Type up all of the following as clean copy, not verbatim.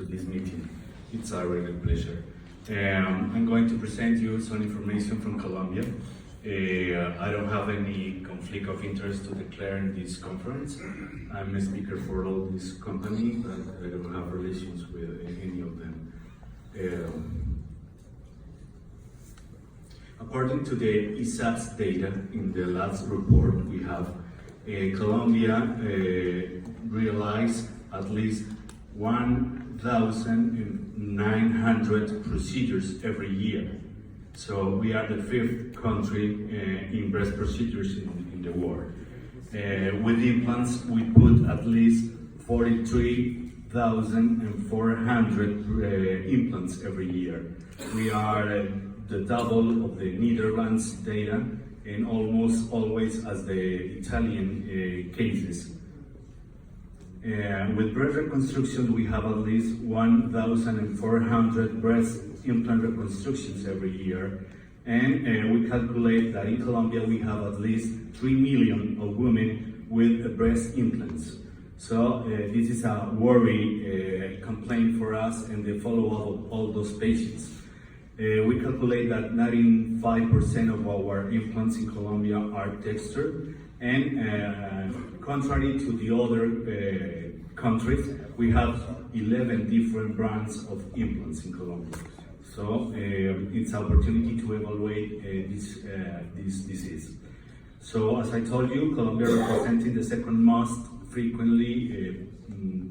this meeting. It's a really pleasure. I'm going to present you some information from Colombia. I don't have any conflict of interest to declare in this conference. I'm a speaker for all this company, but I don't have relations with any of them. According to the ISAP's data in the last report we have, Colombia realized at least 1,900 procedures every year. So we are the 5th country in breast procedures in the world. With implants, we put at least 43,400 implants every year. We are the double of the Netherlands data and almost always as the Italian cases. With breast reconstruction, we have at least 1,400 breast implant reconstructions every year. And we calculate that in Colombia we have at least 3 million of women with breast implants. So this is a worry complaint for us and the follow-up of all those patients. We calculate that 95% of our implants in Colombia are textured, and contrary to the other countries, we have 11 different brands of implants in Colombia. So it's an opportunity to evaluate this disease. So as I told you, Colombia representing the second most frequently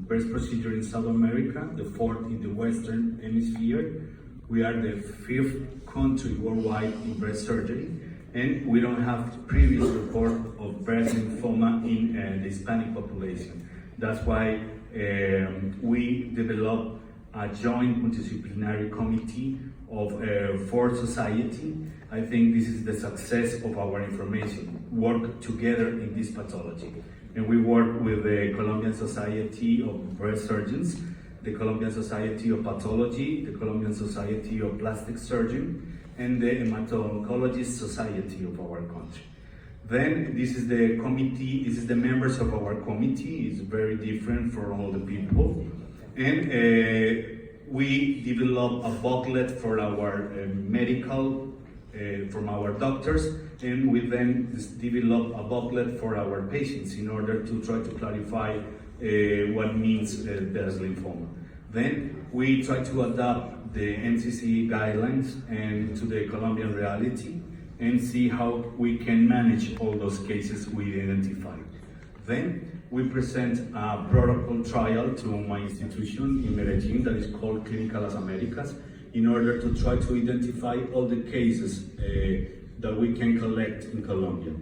breast procedure in South America, the 4th in the Western Hemisphere. We are the 5th country worldwide in breast surgery, and we don't have previous report of breast lymphoma in the Hispanic population. That's why we developed a joint multidisciplinary committee of 4 society. I think this is the success of our information, work together in this pathology. And we work with the Colombian Society of Breast Surgeons, the Colombian Society of Pathology, the Colombian Society of Plastic Surgeon, and the Hemato-Oncologist Society of our country. Then this is the committee, this is the members of our committee. It's very different from all the people. And we develop a booklet for our medical, from our doctors, and we then develop a booklet for our patients in order to try to clarify what means breast lymphoma. Then we try to adapt the NCC guidelines and to the Colombian reality and see how we can manage all those cases we identified. Then we present a protocol trial to my institution in Medellin that is called Clínica Las Américas in order to try to identify all the cases that we can collect in Colombia.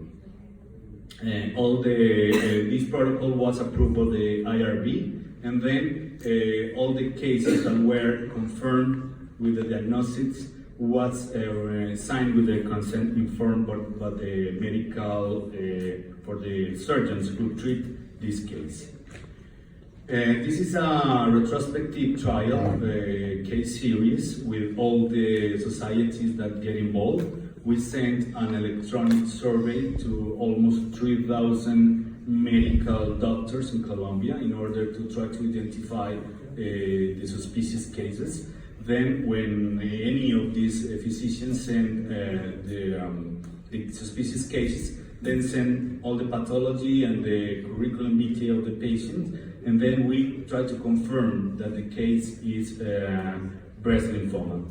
This protocol was approved by the IRB, and then all the cases that were confirmed with the diagnostics was signed with the consent informed by the medical, for the surgeons who treat this case. This is a retrospective trial, case series with all the societies that get involved. We sent an electronic survey to almost 3,000 medical doctors in Colombia in order to try to identify the suspicious cases. Then when any of these physicians send the suspicious cases, then send all the pathology and the curriculum vitae of the patient, and then we try to confirm that the case is breast lymphoma.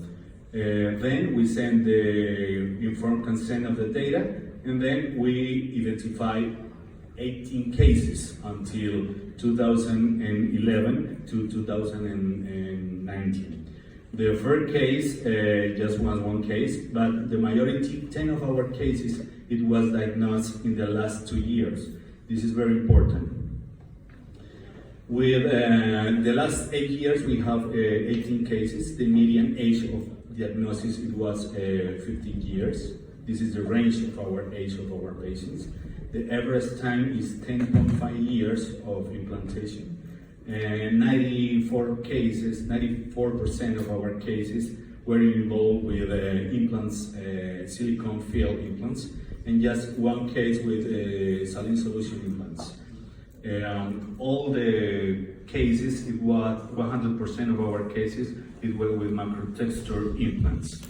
Then we send the informed consent of the data, and then we identify 18 cases until 2011 to 2019. The third case just was one case, but the majority, 10 of our cases, it was diagnosed in the last 2 years. This is very important. With the last 8 years, we have 18 cases. The median age of diagnosis, it was 15 years. This is the range of our age of our patients. The average time is 10.5 years of implantation. 94% of our cases were involved with implants, silicone fill implants, and just one case with saline solution implants. All the cases, it was 100% of our cases, it were with macrotexture implants.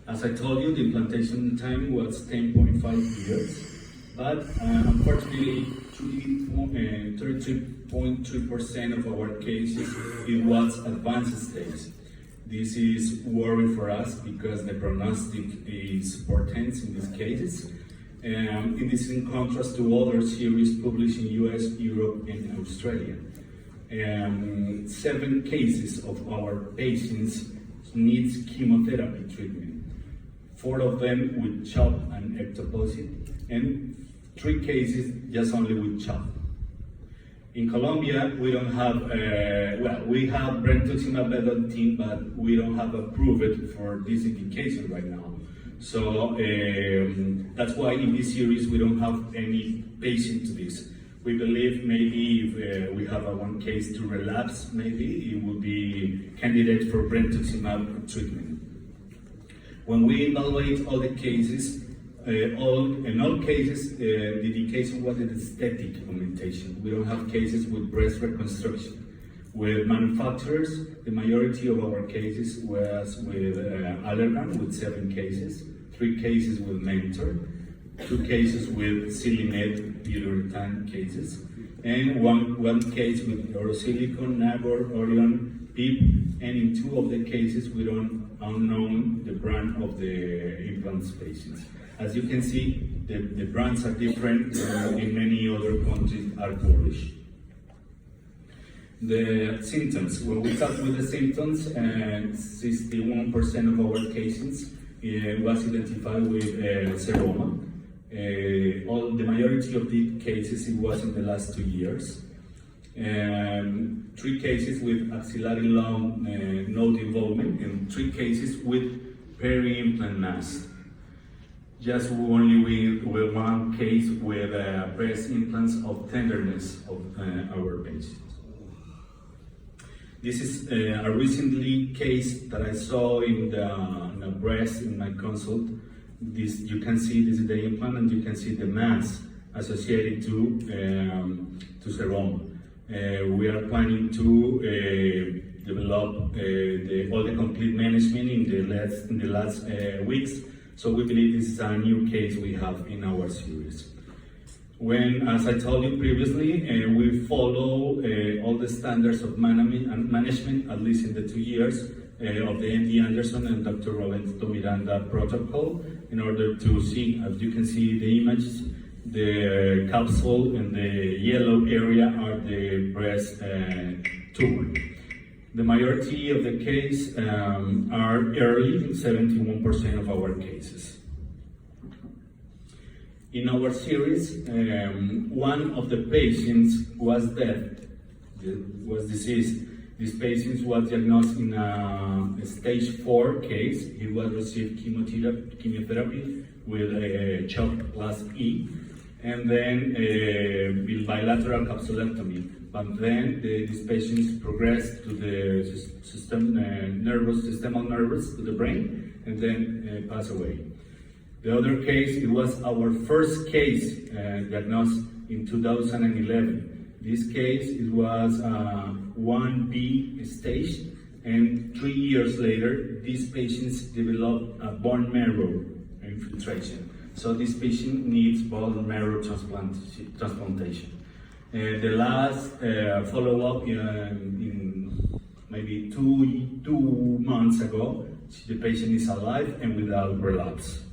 As I told you, the implantation time was 10.5 years, but unfortunately, 33.3% of our cases, it was advanced stage. This is worry for us because the prognostic is portent in these cases. It is in contrast to other series published in US, Europe, and Australia. 7 cases of our patients needs chemotherapy treatment. 4 of them with CHOP and ectoposit, and 3 cases just only with CHOP. In Colombia, we don't have, we have brentuximab vedotin, but we don't have approved for this indication right now. So that's why in this series we don't have any patient to this. We believe maybe if we have one case to relapse, maybe it will be candidate for brentuximab treatment. When we evaluate all the cases, in all cases, the indication was an aesthetic augmentation. We don't have cases with breast reconstruction. With manufacturers, the majority of our cases was with Allergan, with 7 cases, 3 cases with Mentor, 2 cases with Silimed polyurethane cases, and one case with Orosilicon, Nagor, Orion, PIP, and in 2 of the cases we don't unknown the brand of the implants patients. As you can see, the brands are different in many other countries are Polish. The symptoms, when we start with the symptoms, 61% of our cases was identified with seroma. The majority of the cases it was in the last 2 years. 3 cases with axillary lung node involvement, and 3 cases with peri-implant mass. Just only with 1 case with breast implants of tenderness of our patients. This is a recently case that I saw in the breast in my consult. This you can see this is the implant, and you can see the mass associated to seroma. We are planning to develop all the complete management in the last weeks. So we believe this is a new case we have in our series. When, as I told you previously, we follow all the standards of management, at least in the 2 years of the MD Anderson and Dr. Roberto Miranda protocol, in order to see, as you can see the images, the capsule and the yellow area are the breast tumor. The majority of the cases are early, 71% of our cases. In our series, one of the patients was dead, was deceased. This patient was diagnosed in a stage 4 case. He was received chemotherapy with CHOP plus E, and then bilateral capsulectomy. But then these patients progressed to the systemic nervous to the brain, and then pass away. The other case, it was our first case diagnosed in 2011. This case, it was 1B stage, and 3 years later, these patients developed a bone marrow infiltration. So this patient needs bone marrow transplantation. The last follow-up in maybe two months ago, the patient is alive and without relapse.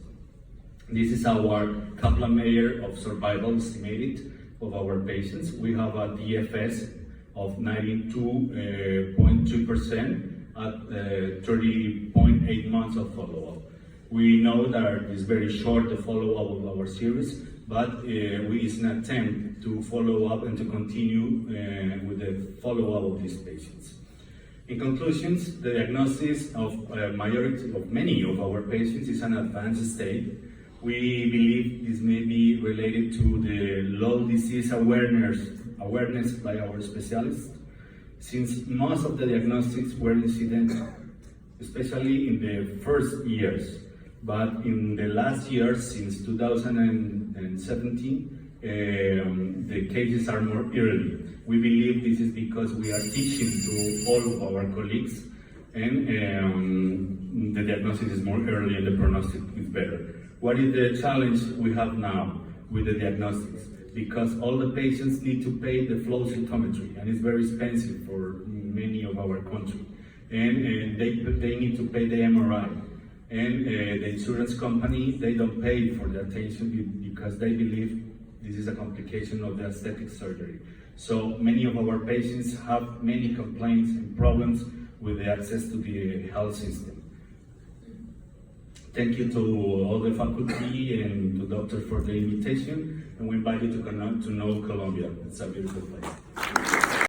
This is our Kaplan-Meier of survival estimated of our patients. We have a DFS of 92.2% at 30.8 months of follow-up. We know that it's very short, the follow-up of our series, but it's an attempt to follow up and to continue with the follow-up of these patients. In conclusions, the diagnosis of many of our patients is an advanced state. We believe this may be related to the low disease awareness by our specialists, since most of the diagnostics were incidental, especially in the first years. But in the last years, since 2017, the cases are more early. We believe this is because we are teaching to all of our colleagues, and the diagnosis is more early and the prognosis is better. What is the challenge we have now with the diagnostics? Because all the patients need to pay the flow cytometry, and it's very expensive for many of our country. And they need to pay the MRI. And the insurance company, they don't pay for the attention because they believe this is a complication of the aesthetic surgery. So many of our patients have many complaints and problems with the access to the health system. Thank you to all the faculty and to doctors for the invitation, and we invite you to know Colombia. It's a beautiful place.